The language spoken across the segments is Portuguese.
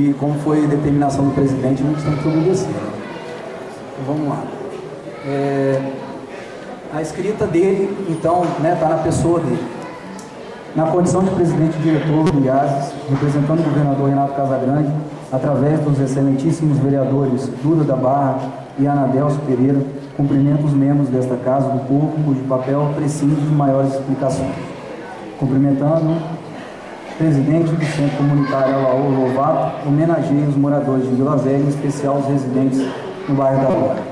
E como foi a determinação do presidente, a gente tem que obedecer. Então, vamos lá. A escrita dele, então, está na pessoa dele. Na condição de presidente e diretor do IASES, representando o governador Renato Casagrande, através dos excelentíssimos vereadores Duda da Barra e Anadelso Pereira, cumprimento os membros desta Casa do Povo, cujo papel prescinde de maiores explicações. Cumprimentando o presidente do Centro Comunitário Alaor Lovato, homenageia os moradores de Vila Velha, em especial os residentes no bairro da Glória.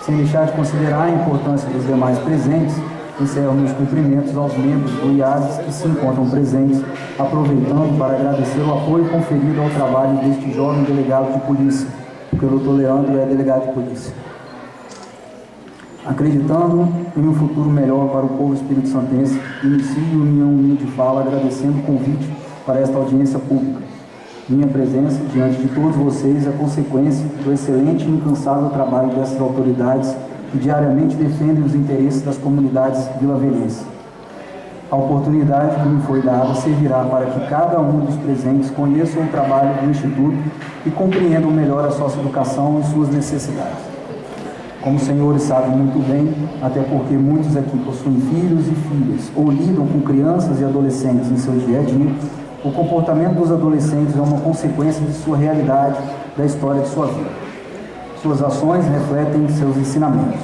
Sem deixar de considerar a importância dos demais presentes, encerro meus cumprimentos aos membros do IASES que se encontram presentes, aproveitando para agradecer o apoio conferido ao trabalho deste jovem delegado de polícia, porque o Dr. Leandro é delegado de polícia. Acreditando em um futuro melhor para o povo espírito-santense, inicio minha humilde fala agradecendo o convite para esta audiência pública. Minha presença diante de todos vocês é consequência do excelente e incansável trabalho dessas autoridades que diariamente defendem os interesses das comunidades vilavelhenses. A oportunidade que me foi dada servirá para que cada um dos presentes conheça o trabalho do Instituto e compreendam melhor a socioeducação e suas necessidades. Como os senhores sabem muito bem, até porque muitos aqui possuem filhos e filhas ou lidam com crianças e adolescentes em seu dia a dia, o comportamento dos adolescentes é uma consequência de sua realidade, da história de sua vida. Suas ações refletem seus ensinamentos.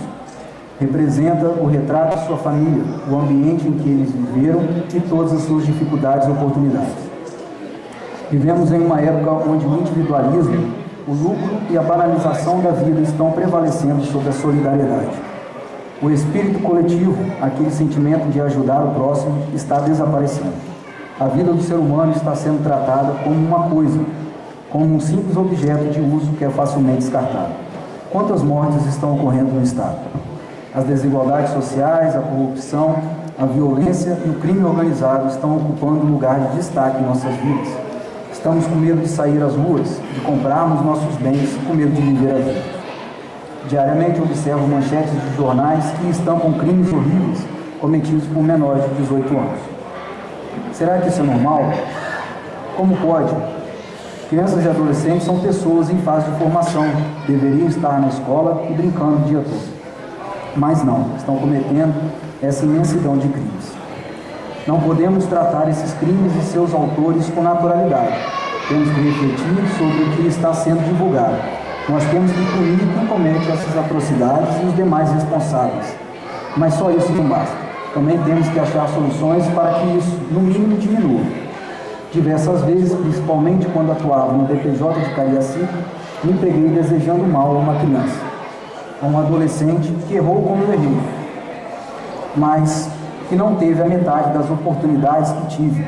Representa o retrato de sua família, o ambiente em que eles viveram e todas as suas dificuldades e oportunidades. Vivemos em uma época onde o individualismo, o lucro e a banalização da vida estão prevalecendo sobre a solidariedade. O espírito coletivo, aquele sentimento de ajudar o próximo, está desaparecendo. A vida do ser humano está sendo tratada como uma coisa, como um simples objeto de uso que é facilmente descartado. Quantas mortes estão ocorrendo no Estado? As desigualdades sociais, a corrupção, a violência e o crime organizado estão ocupando lugar de destaque em nossas vidas. Estamos com medo de sair às ruas, de comprarmos nossos bens, com medo de viver a vida. Diariamente observo manchetes de jornais que estampam crimes horríveis cometidos por menores de 18 anos. Será que isso é normal? Como pode? Crianças e adolescentes são pessoas em fase de formação, deveriam estar na escola e brincando o dia todo. Mas não, estão cometendo essa imensidão de crimes. Não podemos tratar esses crimes e seus autores com naturalidade. Temos que refletir sobre o que está sendo divulgado. Nós temos que punir quem comete essas atrocidades e os demais responsáveis. Mas só isso não basta. Também temos que achar soluções para que isso, no mínimo, diminua. Diversas vezes, principalmente quando atuava no DPJ de Cariacica, me peguei desejando mal a uma criança, a um adolescente que errou como eu errei, mas que não teve a metade das oportunidades que tive.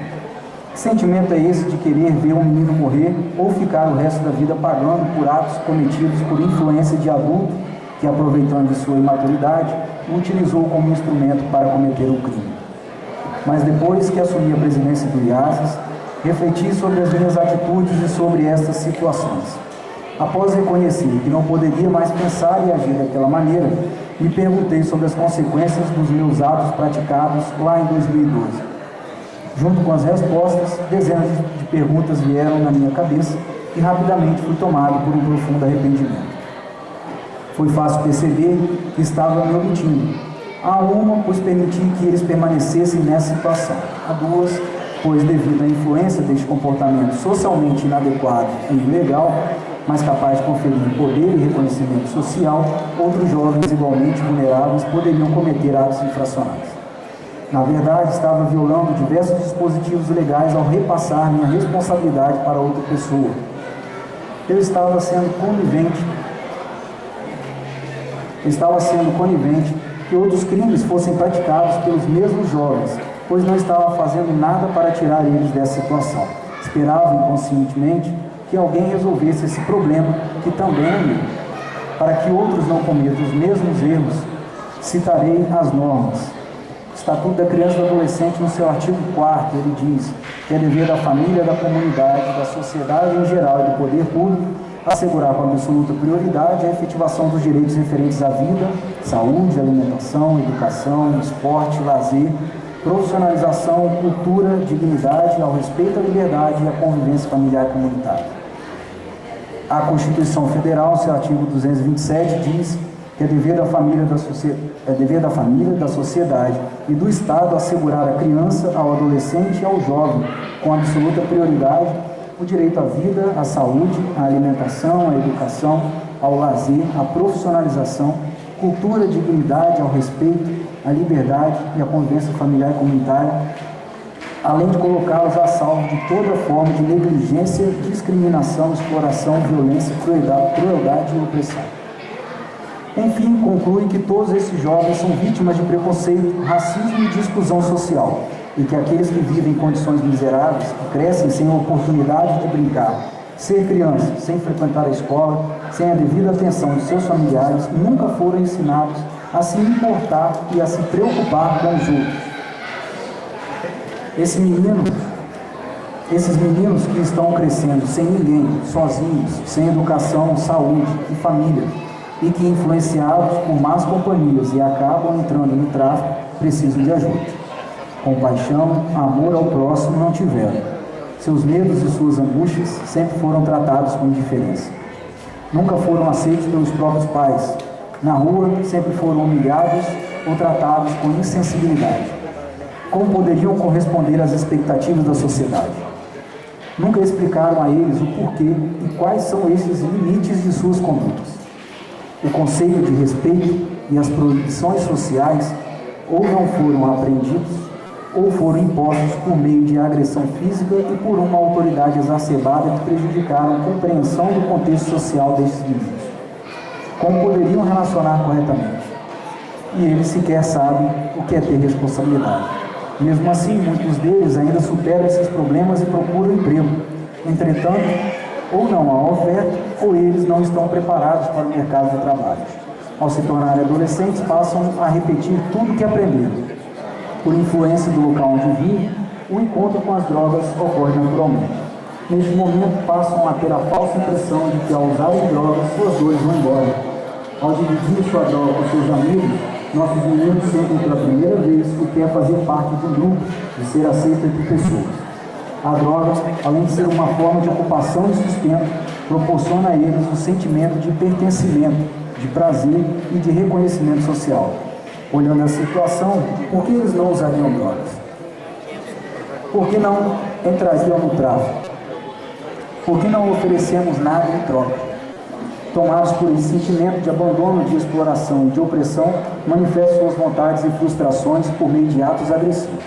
Que sentimento é esse de querer ver um menino morrer ou ficar o resto da vida pagando por atos cometidos por influência de adulto que, aproveitando de sua imaturidade, o utilizou como instrumento para cometer o crime? Mas depois que assumi a presidência do IASES, refleti sobre as minhas atitudes e sobre estas situações. Após reconhecer que não poderia mais pensar e agir daquela maneira, me perguntei sobre as consequências dos meus atos praticados lá em 2012. Junto com as respostas, dezenas de perguntas vieram na minha cabeça e rapidamente fui tomado por um profundo arrependimento. Foi fácil perceber que estava me omitindo. A uma, pois permiti que eles permanecessem nessa situação. A duas, pois devido à influência deste comportamento socialmente inadequado e ilegal, mas capaz de conferir poder e reconhecimento social, outros jovens igualmente vulneráveis poderiam cometer atos infracionais. Na verdade, estava violando diversos dispositivos legais ao repassar minha responsabilidade para outra pessoa. Eu estava sendo conivente que outros crimes fossem praticados pelos mesmos jovens, pois não estava fazendo nada para tirar eles dessa situação. Esperava inconscientemente que alguém resolvesse esse problema, que também é meu. Para que outros não cometam os mesmos erros, citarei as normas. O Estatuto da Criança e do Adolescente, no seu artigo 4º, ele diz que é dever da família, da comunidade, da sociedade em geral e do poder público assegurar com absoluta prioridade a efetivação dos direitos referentes à vida, saúde, alimentação, educação, esporte, lazer profissionalização, cultura, dignidade, ao respeito à liberdade e à convivência familiar e comunitária. A Constituição Federal, seu artigo 227, diz que é dever da família, da sociedade e do Estado assegurar à criança, ao adolescente e ao jovem, com absoluta prioridade, o direito à vida, à saúde, à alimentação, à educação, ao lazer, à profissionalização, cultura, dignidade, ao respeito, à liberdade e à convivência familiar e comunitária, além de colocá-los a salvo de toda forma de negligência, discriminação, exploração, violência, crueldade e opressão. Enfim, conclui que todos esses jovens são vítimas de preconceito, racismo e de exclusão social, e que aqueles que vivem em condições miseráveis, que crescem sem a oportunidade de brincar, ser criança, sem frequentar a escola, sem a devida atenção de seus familiares, nunca foram ensinados a se importar e a se preocupar com os outros. Esses meninos que estão crescendo sem ninguém, sozinhos, sem educação, saúde e família, e que, influenciados por más companhias e acabam entrando no tráfico, precisam de ajuda. Compaixão, amor ao próximo não tiveram. Seus medos e suas angústias sempre foram tratados com indiferença. Nunca foram aceitos pelos próprios pais. Na rua, sempre foram humilhados ou tratados com insensibilidade. Como poderiam corresponder às expectativas da sociedade? Nunca explicaram a eles o porquê e quais são esses limites de suas condutas. O conceito de respeito e as proibições sociais ou não foram aprendidos ou foram impostos por meio de agressão física e por uma autoridade exacerbada que prejudicaram a compreensão do contexto social desses meninos. Como poderiam relacionar corretamente? E eles sequer sabem o que é ter responsabilidade. Mesmo assim, muitos deles ainda superam esses problemas e procuram emprego. Entretanto, ou não há oferta, ou eles não estão preparados para o mercado de trabalho. Ao se tornarem adolescentes, passam a repetir tudo o que aprenderam. Por influência do local onde vivem, o encontro com as drogas ocorre naturalmente. Neste momento, passam a ter a falsa impressão de que, ao usarem drogas, suas dores vão embora. Ao dividir sua droga com seus amigos, nossos meninos sentem pela primeira vez o que é fazer parte de um grupo, de ser aceito entre pessoas. A droga, além de ser uma forma de ocupação e sustento, proporciona a eles um sentimento de pertencimento, de prazer e de reconhecimento social. Olhando a situação, por que eles não usariam drogas? Por que não entrariam no tráfico? Por que não oferecemos nada em troca? Tomados por esse sentimento de abandono, de exploração e de opressão, manifestam suas vontades e frustrações por meio de atos agressivos.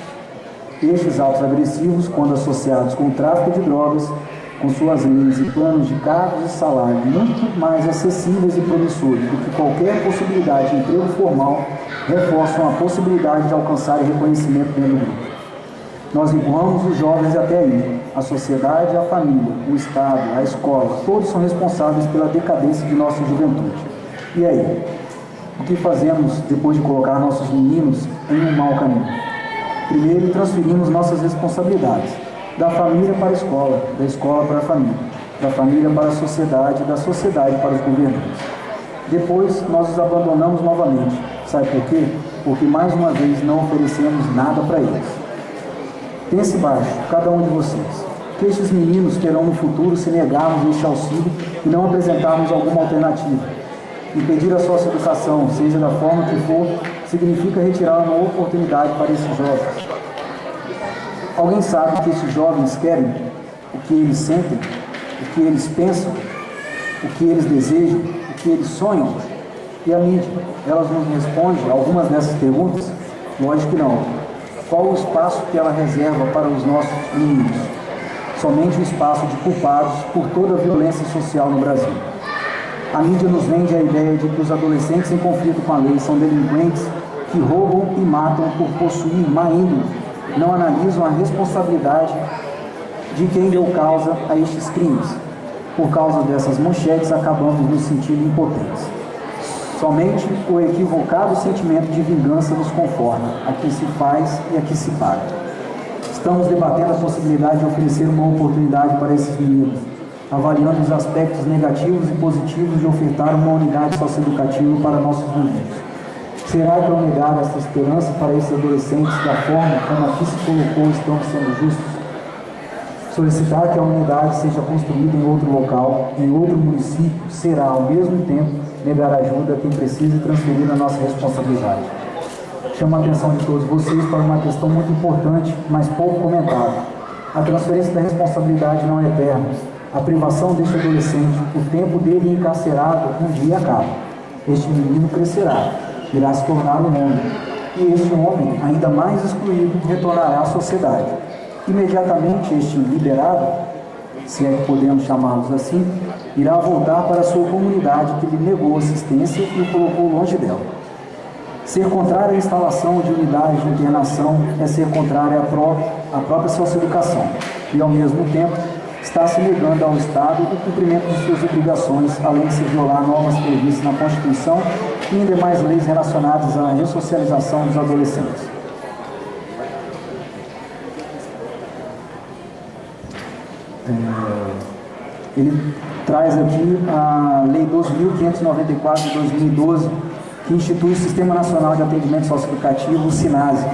Estes atos agressivos, quando associados com o tráfico de drogas, com suas leis e planos de cargos e salário muito mais acessíveis e promissores do que qualquer possibilidade de emprego formal, reforçam a possibilidade de alcançar reconhecimento dentro do grupo. Nós empurramos os jovens até aí. A sociedade, a família, o Estado, a escola, todos são responsáveis pela decadência de nossa juventude. E aí? O que fazemos depois de colocar nossos meninos em um mau caminho? Primeiro, transferimos nossas responsabilidades, da família para a escola, da escola para a família, da família para a sociedade, da sociedade para os governantes. Depois, nós os abandonamos novamente. Sabe por quê? Porque, mais uma vez, não oferecemos nada para eles. Pense baixo, cada um de vocês, que estes meninos terão no futuro se negarmos este auxílio e não apresentarmos alguma alternativa. Impedir a socioeducação, seja da forma que for, significa retirar uma oportunidade para esses jovens. Alguém sabe o que esses jovens querem? O que eles sentem? O que eles pensam? O que eles desejam? O que eles sonham? E a mídia, elas nos responde algumas dessas perguntas? Lógico que não. Qual o espaço que ela reserva para os nossos meninos? Somente o espaço de culpados por toda a violência social no Brasil. A mídia nos vende a ideia de que os adolescentes em conflito com a lei são delinquentes que roubam e matam por possuir má índole. Não analisam a responsabilidade de quem deu causa a estes crimes. Por causa dessas manchetes, acabamos nos sentindo impotentes. Somente o equivocado sentimento de vingança nos conforta, a que se faz e a que se paga. Estamos debatendo a possibilidade de oferecer uma oportunidade para esses meninos, avaliando os aspectos negativos e positivos de ofertar uma unidade socioeducativa para nossos meninos. Será que ao negar essa esperança para esses adolescentes da forma como aqui se colocou estamos sendo justos? Solicitar que a unidade seja construída em outro local, em outro município, será, ao mesmo tempo, negar ajuda a quem precisa e transferir a nossa responsabilidade. Chamo a atenção de todos vocês para uma questão muito importante, mas pouco comentada. A transferência da responsabilidade não é eterna. A privação deste adolescente, o tempo dele encarcerado, um dia acaba. Este menino crescerá, irá se tornar um homem. E este homem, ainda mais excluído, retornará à sociedade. Imediatamente este liberado, se é que podemos chamá-los assim, irá voltar para a sua comunidade que lhe negou assistência e o colocou longe dela. Ser contrário à instalação de unidade de internação é ser contrário à própria socioeducação e, ao mesmo tempo, está se negando ao Estado o cumprimento de suas obrigações, além de se violar normas previstas na Constituição e em demais leis relacionadas à ressocialização dos adolescentes. Ele traz aqui a Lei 12.594 de 2012, que institui o Sistema Nacional de Atendimento Socioeducativo, o SINASE.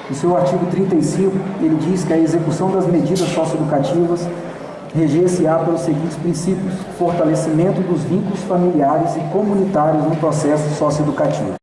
No seu artigo 35, ele diz que a execução das medidas socioeducativas reger-se-á pelos seguintes princípios: fortalecimento dos vínculos familiares e comunitários no processo socioeducativo.